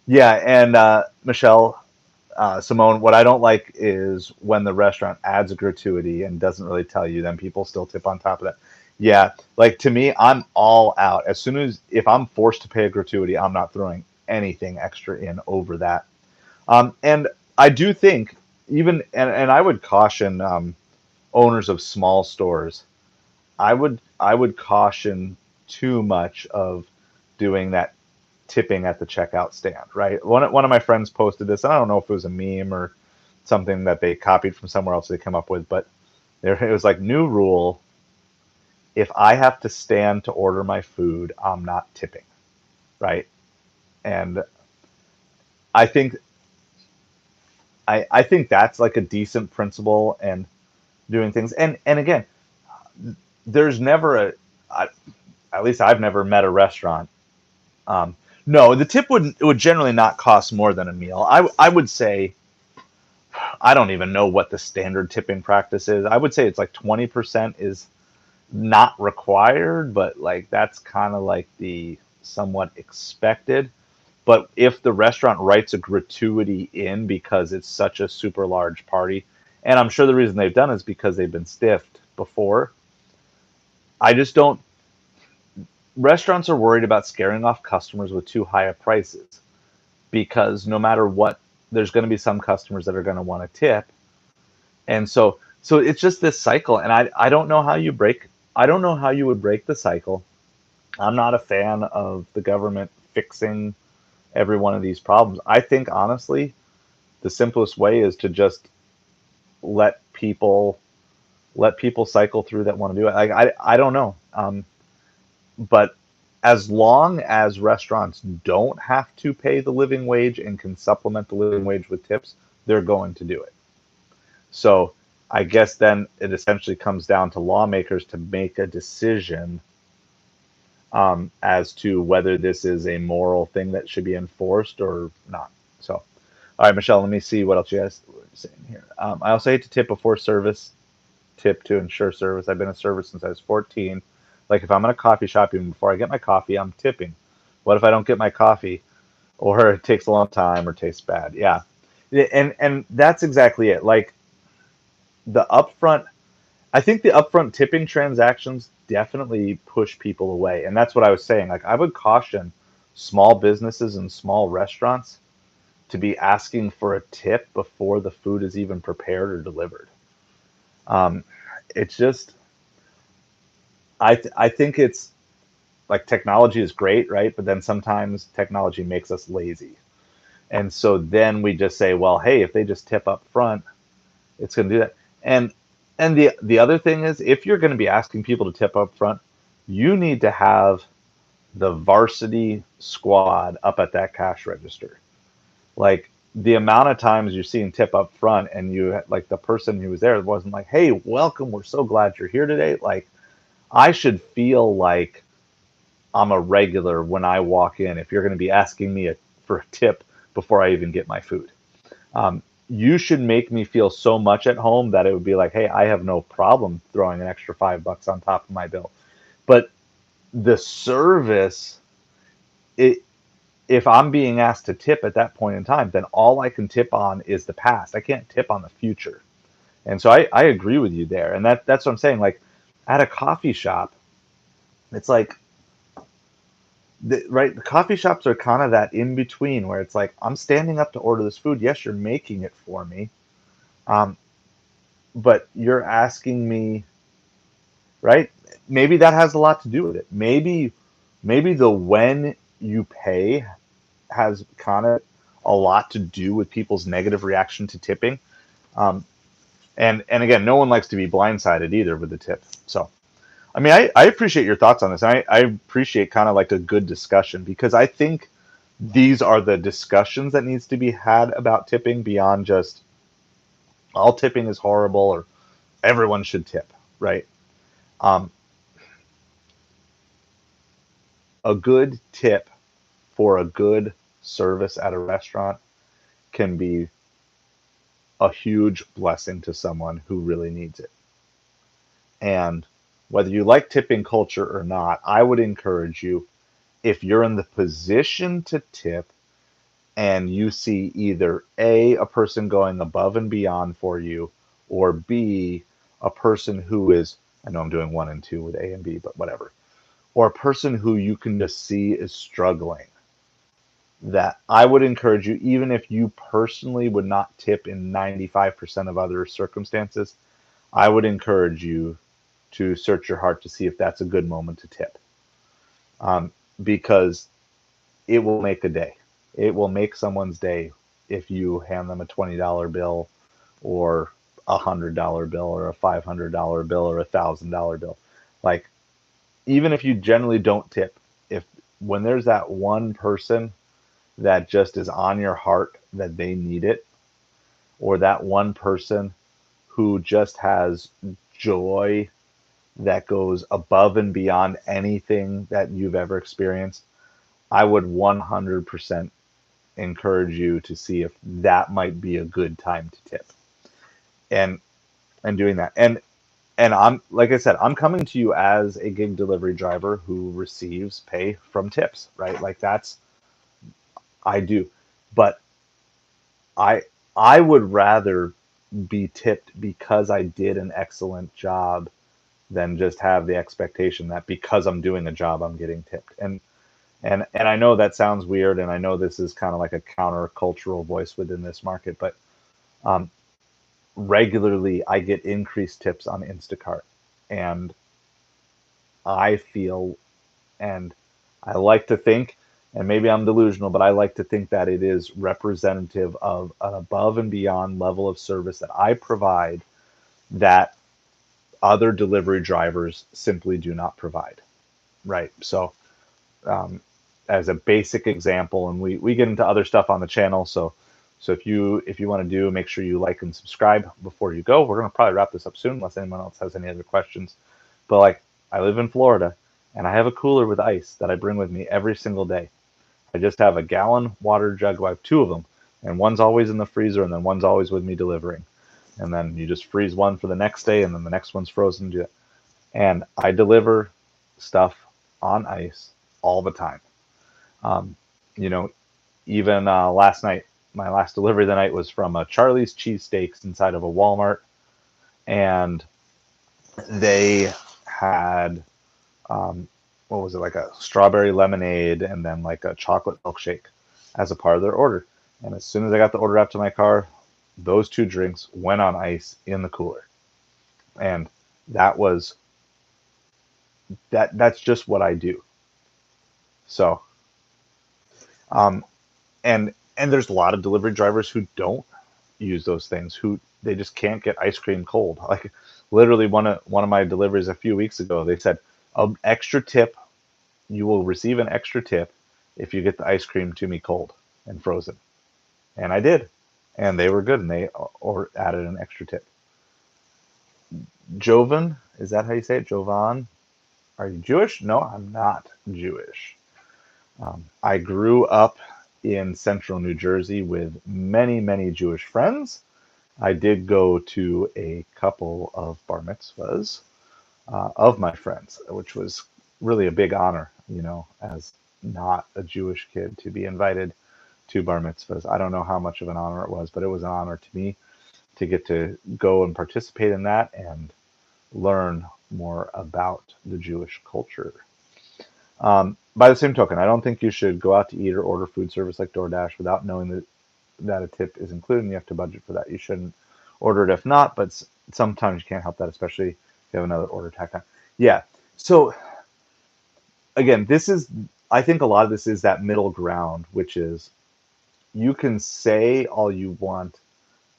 yeah, and Michelle, Simone, what I don't like is when the restaurant adds a gratuity and doesn't really tell you, then people still tip on top of that. Yeah, like to me, I'm all out. As soon as if I'm forced to pay a gratuity, I'm not throwing anything extra in over that. And I do think and I would caution owners of small stores. I would caution too much of doing that tipping at the checkout stand, right? One of my friends posted this. And I don't know if it was a meme or something that they copied from somewhere else they come up with, but it was like new rule: if I have to stand to order my food, I'm not tipping, right? And I think I think that's like a decent principle and doing things. And again, there's never I, at least I've never met a restaurant. Um, no, the tip would generally not cost more than a meal. I would say I don't even know what the standard tipping practice is. I would say it's like 20% is not required, but like that's kind of like the somewhat expected. But if the restaurant writes a gratuity in because it's such a super large party, and I'm sure the reason they've done it is because they've been stiffed before. I just don't. Restaurants are worried about scaring off customers with too high of prices because no matter what, there's going to be some customers that are going to want to tip, and so it's just this cycle. And I don't know how you break. I don't know how you would break the cycle. I'm not a fan of the government fixing every one of these problems. I think honestly, the simplest way is to just let people let people cycle through that want to do it. Like I don't know, but as long as restaurants don't have to pay the living wage and can supplement the living wage with tips, they're going to do it. So I guess then it essentially comes down to lawmakers to make a decision as to whether this is a moral thing that should be enforced or not. So, all right, Michelle, let me see what else you guys were saying here. I also hate to tip before service, tip to ensure service. I've been a server since I was 14. Like if I'm in a coffee shop, even before I get my coffee, I'm tipping. What if I don't get my coffee or it takes a long time or tastes bad? Yeah. And that's exactly it. Like the upfront I think the upfront tipping transactions definitely push people away. And that's what I was saying. Like I would caution small businesses and small restaurants to be asking for a tip before the food is even prepared or delivered. Um, it's just I think it's like technology is great, right? But then sometimes technology makes us lazy. And so then we just say, well, hey, if they just tip up front, it's going to do that. And the other thing is, if you're going to be asking people to tip up front, you need to have the varsity squad up at that cash register. Like the amount of times you're seeing tip up front, and you like the person who was there wasn't like, "Hey, welcome. We're so glad you're here today." Like I should feel like I'm a regular when I walk in. If you're going to be asking me for a tip before I even get my food. you should make me feel so much at home that it would be like, hey, I have no problem throwing an extra $5 on top of my bill. But the service, it, if I'm being asked to tip at that point in time, then all I can tip on is the past. I can't tip on the future. And so I agree with you there. And that's what I'm saying. Like at a coffee shop, it's like, right, the coffee shops are kind of that in between where it's like, I'm standing up to order this food. Yes, you're making it for me. Um, but you're asking me, right? Maybe that has a lot to do with it. Maybe the when you pay has kind of a lot to do with people's negative reaction to tipping. Um, and again, no one likes to be blindsided either with the tip. So, I mean, I appreciate your thoughts on this. I appreciate kind of like a good discussion because I think these are the discussions that needs to be had about tipping beyond just all tipping is horrible or everyone should tip, right? Um, a good tip for a good service at a restaurant can be a huge blessing to someone who really needs it. And whether you like tipping culture or not, I would encourage you, if you're in the position to tip and you see either a person going above and beyond for you, or B, a person who is, I know I'm doing one and two with A and B, but whatever, or a person who you can just see is struggling, that I would encourage you, even if you personally would not tip in 95% of other circumstances, I would encourage you to search your heart to see if that's a good moment to tip. Um, because it will make a day. It will make someone's day if you hand them a $20 bill or $100 bill or a $500 bill or $1,000 bill. Like, even if you generally don't tip, if when there's that one person that just is on your heart that they need it, or that one person who just has joy that goes above and beyond anything that you've ever experienced, I would 100% encourage you to see if that might be a good time to tip and doing that. And I'm, like I said, I'm coming to you as a gig delivery driver who receives pay from tips, right? Like that's, I do. But I I would rather be tipped because I did an excellent job than just have the expectation that because I'm doing a job I'm getting tipped. And I know that sounds weird, and I know this is kind of like a countercultural voice within this market, but um, regularly I get increased tips on Instacart, and I feel, and I like to think, and maybe I'm delusional, but I like to think that it is representative of an above and beyond level of service that I provide that other delivery drivers simply do not provide. Right. So, um, as a basic example, and we get into other stuff on the channel. So if you want to do, make sure you like and subscribe before you go. We're gonna probably wrap this up soon, unless anyone else has any other questions. But like, I live in Florida, and I have a cooler with ice that I bring with me every single day. I just have a gallon water jug. I have two of them, and one's always in the freezer, and then one's always with me delivering. And then you just freeze one for the next day, and then the next one's frozen. And I deliver stuff on ice all the time. Um, you know, even last night, my last delivery of the night was from a Charlie's Cheesesteaks inside of a Walmart, and they had what was it, like a strawberry lemonade and then like a chocolate milkshake as a part of their order. And as soon as I got the order out to my car, those two drinks went on ice in the cooler, and that was that's just what I do. So um, and there's a lot of delivery drivers who don't use those things, who they just can't get ice cream cold. Like literally one of my deliveries a few weeks ago, they said an extra tip, you will receive an extra tip if you get the ice cream to me cold and frozen. And I did. And they were good, and they or added an extra tip. Jovan, is that how you say it? Jovan? Are you Jewish? No, I'm not Jewish. I grew up in central New Jersey with many, many Jewish friends. I did go to a couple of bar mitzvahs of my friends, which was really a big honor, as not a Jewish kid to be invited to bar mitzvahs. I don't know how much of an honor it was, but it was an honor to me to get to go and participate in that and learn more about the Jewish culture. By the same token, I don't think you should go out to eat or order food service like DoorDash without knowing that a tip is included and you have to budget for that. You shouldn't order it if not, but sometimes you can't help that, especially if you have another order tacked on. Yeah. So again, I think a lot of this is that middle ground, which is you can say all you want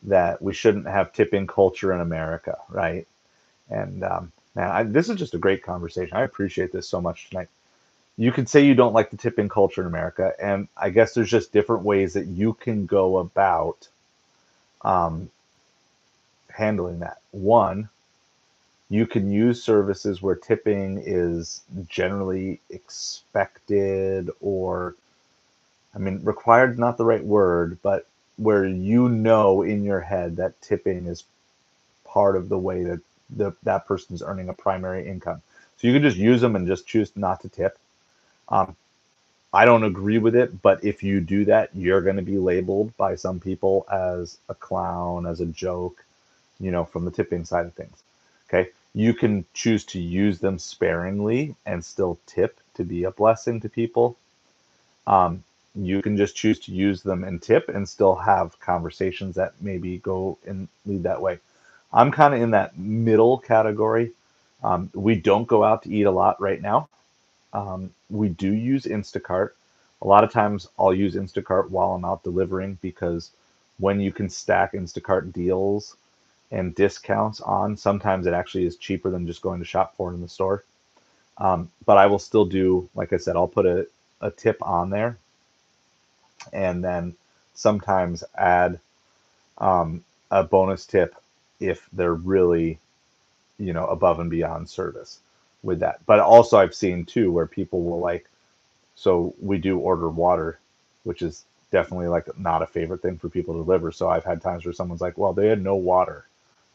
that we shouldn't have tipping culture in America, right? And man, this is just a great conversation. I appreciate this so much tonight. You can say you don't like the tipping culture in America, and I guess there's just different ways that you can go about um, handling that. One, you can use services where tipping is generally expected, or, I mean, required, not the right word, but where in your head that tipping is part of the way that that person's earning a primary income. So you can just use them and just choose not to tip. Um, I don't agree with it, but if you do that, you're going to be labeled by some people as a clown, as a joke, from the tipping side of things. Okay. You can choose to use them sparingly and still tip to be a blessing to people. Um, you can just choose to use them and tip and still have conversations that maybe go and lead that way. I'm kind of in that middle category. We don't go out to eat a lot right now. We do use Instacart. A lot of times I'll use Instacart while I'm out delivering because when you can stack Instacart deals and discounts on, sometimes it actually is cheaper than just going to shop for it in the store. But I will still do, like I said, I'll put a tip on there and then sometimes add a bonus tip if they're really, above and beyond service with that. But also I've seen too where people will so we do order water, which is definitely like not a favorite thing for people to deliver. So I've had times where someone's like, well, they had no water.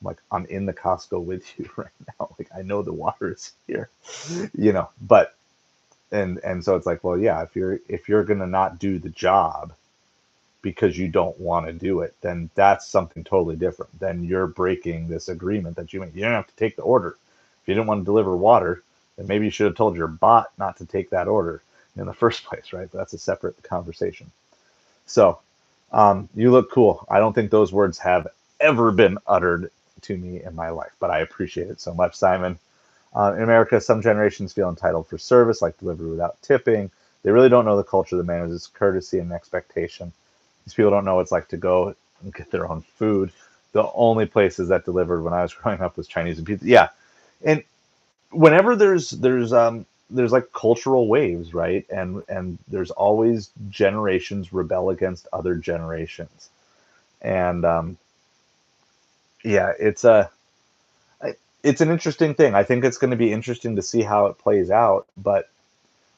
I'm like, I'm in the Costco with you right now. Like I know the water is here, but and so it's like, well, yeah, if you're gonna not do the job because you don't want to do it, then that's something totally different. Then you're breaking this agreement that you made. You don't have to take the order. If you didn't want to deliver water, then maybe you should have told your bot not to take that order in the first place, right? But that's a separate conversation. So you look cool. I don't think those words have ever been uttered to me in my life, but I appreciate it so much, Simon. In America, some generations feel entitled for service, like delivery without tipping. They really don't know the culture that manages courtesy and expectation. These people don't know what it's like to go and get their own food. The only places that delivered when I was growing up was Chinese and pizza. Yeah, and whenever there's like cultural waves, right? And there's always generations rebel against other generations, and yeah, it's an interesting thing. I think it's going to be interesting to see how it plays out. But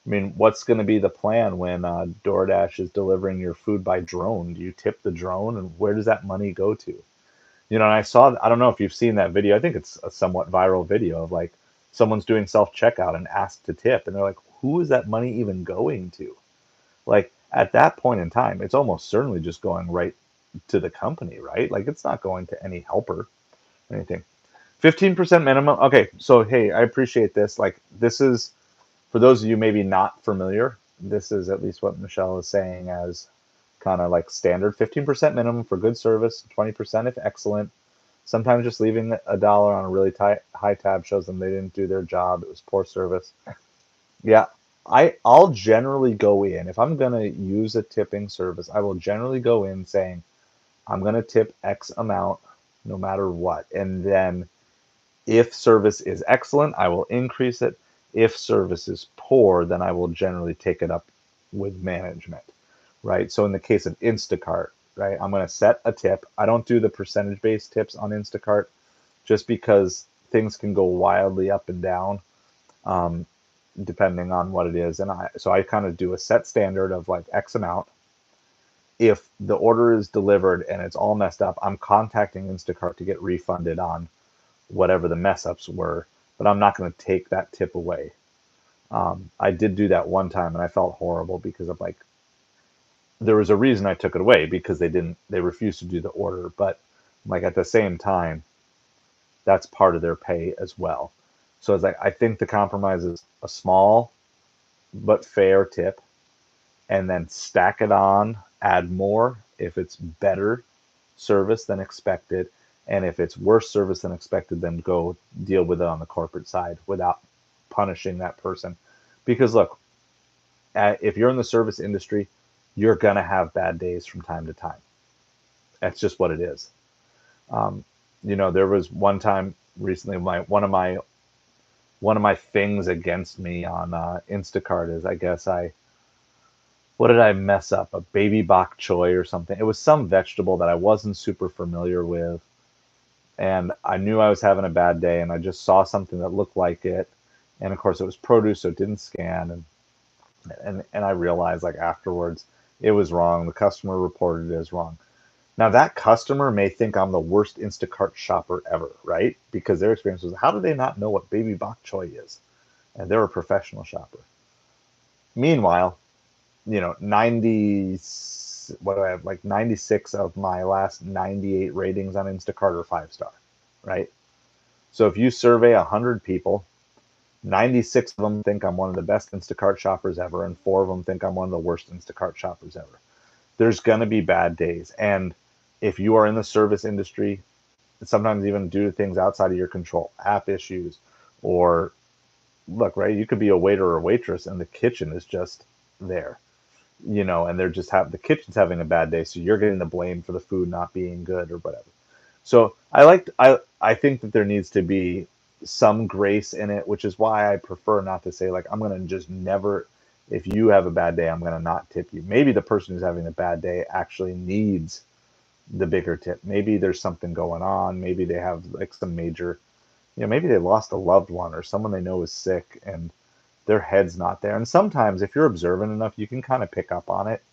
I mean, what's going to be the plan when DoorDash is delivering your food by drone? Do you tip the drone, and where does that money go to? And I don't know if you've seen that video. I think it's a somewhat viral video of like someone's doing self checkout and asked to tip, and they're like, who is that money even going to? Like at that point in time, it's almost certainly just going right to the company, right? Like it's not going to any helper or anything. 15% minimum. Okay, so hey, I appreciate this. Like this is for those of you maybe not familiar, this is at least what Michelle is saying as kind of like standard 15% minimum for good service, 20% if excellent. Sometimes just leaving $1 on a really high tab shows them they didn't do their job. It was poor service. Yeah, I'll generally go in if I'm gonna use a tipping service. I will generally go in saying I'm gonna tip X amount no matter what, and then if service is excellent, I will increase it. If service is poor, then I will generally take it up with management, right? So in the case of Instacart, right, I'm going to set a tip. I don't do the percentage based tips on Instacart just because things can go wildly up and down depending on what it is. And I kind of do a set standard of like X amount. if the order is delivered and it's all messed up, I'm contacting Instacart to get refunded on whatever the mess ups were, but I'm not going to take that tip away. I did do that one time and I felt horrible because I'm like, there was a reason I took it away because they refused to do the order. But like at the same time, that's part of their pay as well. So it's like, I think the compromise is a small but fair tip and then stack it on, add more if it's better service than expected. And if it's worse service than expected, then go deal with it on the corporate side without punishing that person. Because look, if you're in the service industry, you're going to have bad days from time to time. That's just what it is. Um, there was one time recently, one of my things against me on Instacart is, I guess what did I mess up? A baby bok choy or something. It was some vegetable that I wasn't super familiar with, and I knew I was having a bad day, and I just saw something that looked like it, and of course it was produce, so it didn't scan, and I realized like afterwards it was wrong. The customer reported it as wrong. Now that customer may think I'm the worst Instacart shopper ever, right? Because their experience was, how do they not know what baby bok choy is? And they're a professional shopper. Meanwhile, 90, what do I have? Like 96 of my last 98 ratings on Instacart are 5-star, right? So if you survey 100 people, 96 of them think I'm one of the best Instacart shoppers ever, and 4 of them think I'm one of the worst Instacart shoppers ever. There's going to be bad days. And if you are in the service industry, sometimes even due to things outside of your control, app issues, or look, right, you could be a waiter or a waitress and the kitchen is just there, and they're just the kitchen's having a bad day, so you're getting the blame for the food not being good or whatever. So I think that there needs to be some grace in it, which is why I prefer not to say like I'm gonna just never. If you have a bad day, I'm gonna not tip you. Maybe the person who's having a bad day actually needs the bigger tip. Maybe there's something going on. Maybe they have like some major, maybe they lost a loved one or someone they know is sick and their head's not there. And sometimes if you're observant enough, you can kind of pick up on it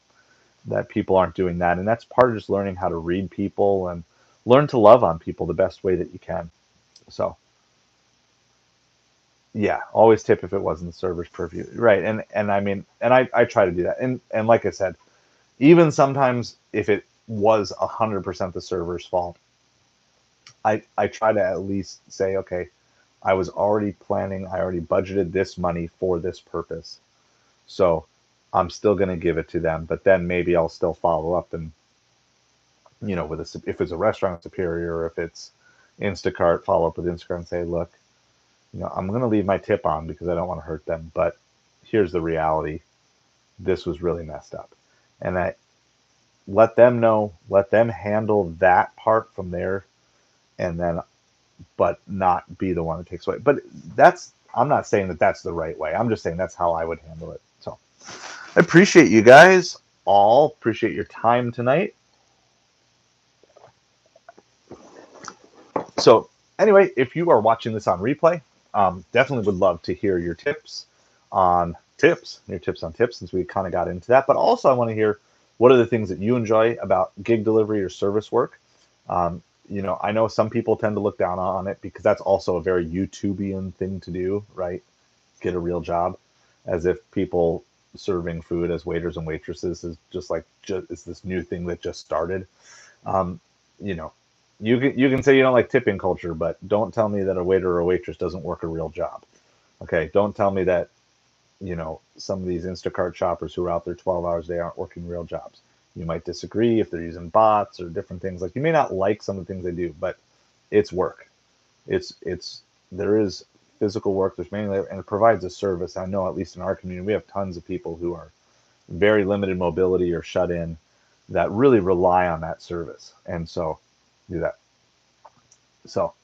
that people aren't doing that. And that's part of just learning how to read people and learn to love on people the best way that you can. So yeah, always tip if it wasn't the server's purview. Right. And I mean, and I try to do that. And like I said, even sometimes if it was 100% the server's fault, I try to at least say, okay, I was already planning, I already budgeted this money for this purpose. So I'm still going to give it to them, but then maybe I'll still follow up and, if it's a restaurant superior, or if it's Instacart, follow up with Instacart and say, look, I'm going to leave my tip on because I don't want to hurt them, but here's the reality. This was really messed up. And I let them know, let them handle that part from there, and then, but not be the one that takes away. But I'm not saying that that's the right way. I'm just saying that's how I would handle it. So I appreciate you guys all. Appreciate your time tonight. So anyway, if you are watching this on replay, definitely would love to hear your tips on tips, since we kind of got into that. But also I want to hear what are the things that you enjoy about gig delivery or service work. I know some people tend to look down on it because that's also a very YouTubian thing to do, right? Get a real job, as if people serving food as waiters and waitresses is it's this new thing that just started. Um, you know, you can say you don't like tipping culture, but don't tell me that a waiter or a waitress doesn't work a real job. Okay, don't tell me that some of these Instacart shoppers who are out there 12 hours a day aren't working real jobs. You might disagree if they're using bots or different things. Like, you may not like some of the things they do, but it's work. There is physical work. There's mainly, and it provides a service. I know, at least in our community, we have tons of people who are very limited mobility or shut in that really rely on that service. And so do that. So,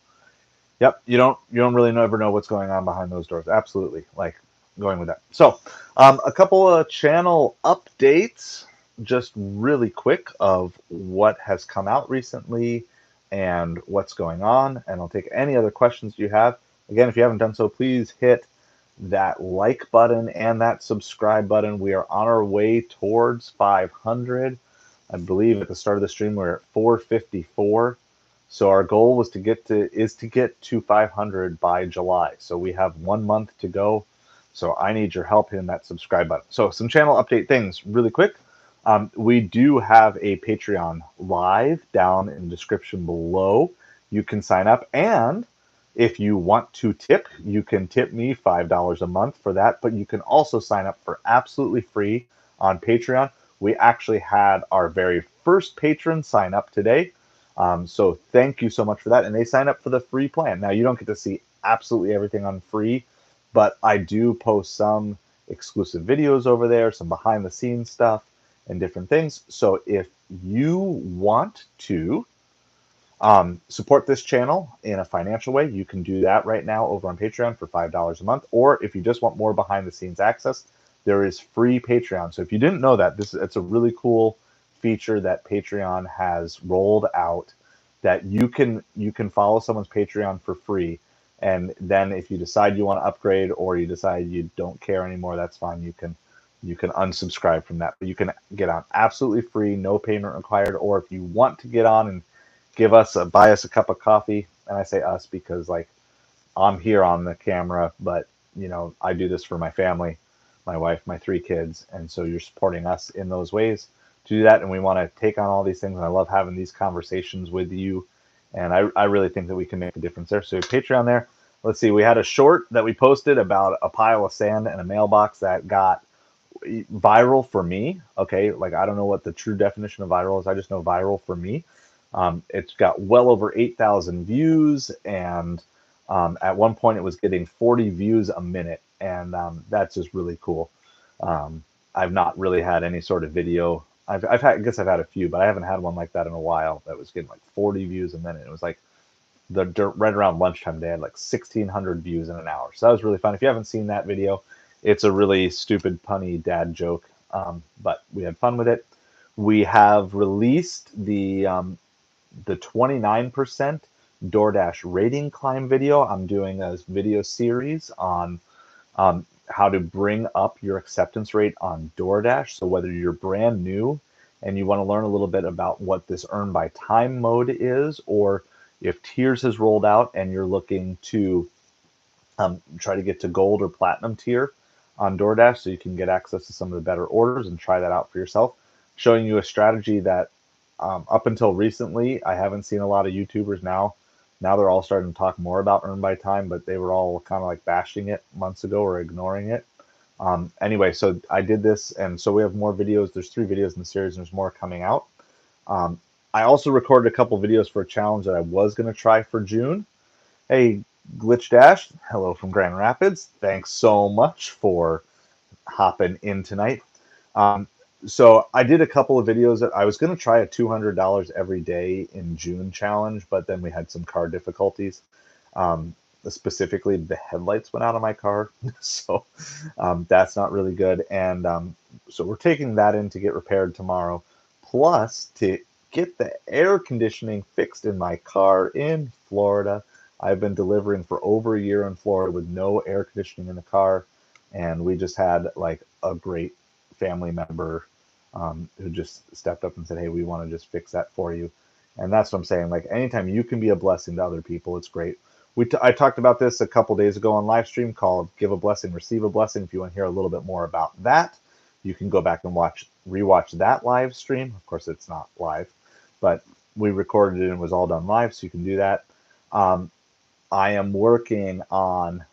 yep, you don't really ever know what's going on behind those doors. Absolutely, like going with that. So, a couple of channel updates, just really quick, of what has come out recently and what's going on. And I'll take any other questions you have. Again, if you haven't done so, please hit that like button and that subscribe button. We are on our way towards 500. I believe at the start of the stream we're at 454. So our goal was to get to 500 by July. So we have 1 month to go. So I need your help hitting that subscribe button. So some channel update things really quick. We do have a Patreon live down in the description below. You can sign up, and if you want to tip, you can tip me $5 a month for that, but you can also sign up for absolutely free on Patreon. We actually had our very first patron sign up today. So thank you so much for that. And they sign up for the free plan. Now, you don't get to see absolutely everything on free, but I do post some exclusive videos over there, some behind the scenes stuff, and different things. So if you want to support this channel in a financial way, you can do that right now over on Patreon for $5 a month. Or if you just want more behind the scenes access, there is free Patreon. So if you didn't know that, it's a really cool feature that Patreon has rolled out, that you can follow someone's Patreon for free. And then if you decide you want to upgrade, or you decide you don't care anymore, that's fine. You can unsubscribe from that. But you can get on absolutely free, no payment required. Or if you want to get on and buy us a cup of coffee, and I say us because like I'm here on the camera, but I do this for my family, my wife, my 3 kids, and so you're supporting us in those ways to do that. And we want to take on all these things, and I love having these conversations with you, and I really think that we can make a difference there. So Patreon there. Let's see, we had a short that we posted about a pile of sand and a mailbox that got viral for me. Okay, like I don't know what the true definition of viral is. I just know viral for me. It's got well over 8,000 views, and at one point it was getting 40 views a minute, and that's just really cool. I've not really had any sort of video. I guess I've had a few, but I haven't had one like that in a while that was getting like 40 views a minute. It was like right around lunchtime, they had like 1,600 views in an hour. So that was really fun. If you haven't seen that video, it's a really stupid, punny dad joke, but we had fun with it. We have released the 29% DoorDash rating climb video. I'm doing a video series on how to bring up your acceptance rate on DoorDash. So whether you're brand new and you want to learn a little bit about what this earn by time mode is, or if Tiers has rolled out and you're looking to try to get to gold or platinum tier on DoorDash so you can get access to some of the better orders and try that out for yourself, showing you a strategy that up until recently, I haven't seen a lot of YouTubers now. Now they're all starting to talk more about earn by time, but they were all kind of like bashing it months ago or ignoring it. Anyway, so I did this, and so we have more videos. There's 3 videos in the series, and there's more coming out. I also recorded a couple videos for a challenge that I was going to try for June. Hey, Glitch Dash, hello from Grand Rapids. Thanks so much for hopping in tonight. So I did a couple of videos that I was going to try a $200 every day in June challenge, but then we had some car difficulties. Specifically, the headlights went out of my car, so that's not really good. And so we're taking that in to get repaired tomorrow, plus to get the air conditioning fixed in my car in Florida. I've been delivering for over a year in Florida with no air conditioning in the car, and we just had like a great family member who just stepped up and said, "Hey, we want to just fix that for you." And that's what I'm saying. Like anytime you can be a blessing to other people, it's great. I talked about this a couple days ago on live stream called "Give a Blessing, Receive a Blessing." If you want to hear a little bit more about that, you can go back and rewatch that live stream. Of course, it's not live, but we recorded it and it was all done live, so you can do that. I am working on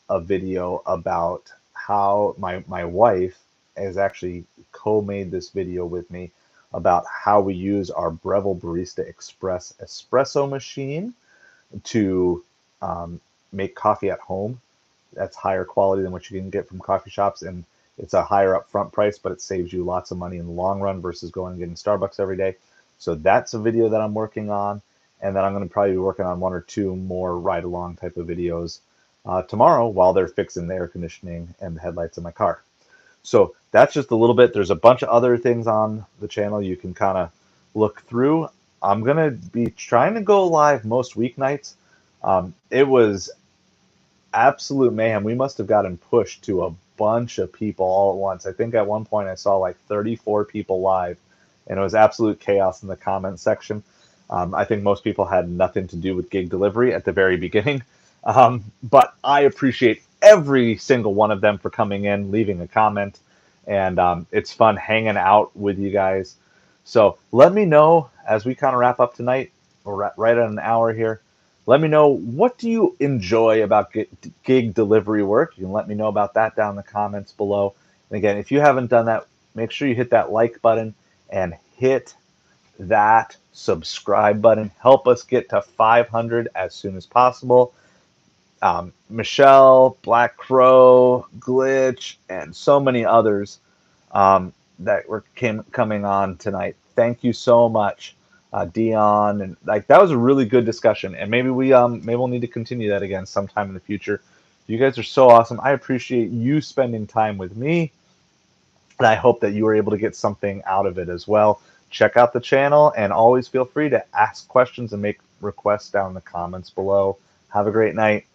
a video about how my wife has actually co-made this video with me about how we use our Breville Barista Express espresso machine to make coffee at home. That's higher quality than what you can get from coffee shops, and it's a higher upfront price, but it saves you lots of money in the long run versus going and getting Starbucks every day. So that's a video that I'm working on, and then I'm going to probably be working on 1 or 2 more ride-along type of videos tomorrow while they're fixing the air conditioning and the headlights in my car. So that's just a little bit. There's a bunch of other things on the channel you can kind of look through. I'm going to be trying to go live most weeknights. It was absolute mayhem. We must have gotten pushed to a bunch of people all at once. I think at one point I saw like 34 people live, and it was absolute chaos in the comment section. I think most people had nothing to do with gig delivery at the very beginning, but I appreciate every single one of them for coming in, leaving a comment, and it's fun hanging out with you guys. So let me know as we kind of wrap up tonight. We're right at an hour here. Let me know, what do you enjoy about gig delivery work? You can let me know about that down in the comments below. And again, if you haven't done that, make sure you hit that like button and hit that subscribe button. Help us get to 500 as soon as possible. Michelle, Black Crow, Glitch, and so many others that were coming on tonight. Thank you so much, Dion, and like that was a really good discussion. And maybe we'll need to continue that again sometime in the future. You guys are so awesome. I appreciate you spending time with me, and I hope that you were able to get something out of it as well. Check out the channel, and always feel free to ask questions and make requests down in the comments below. Have a great night.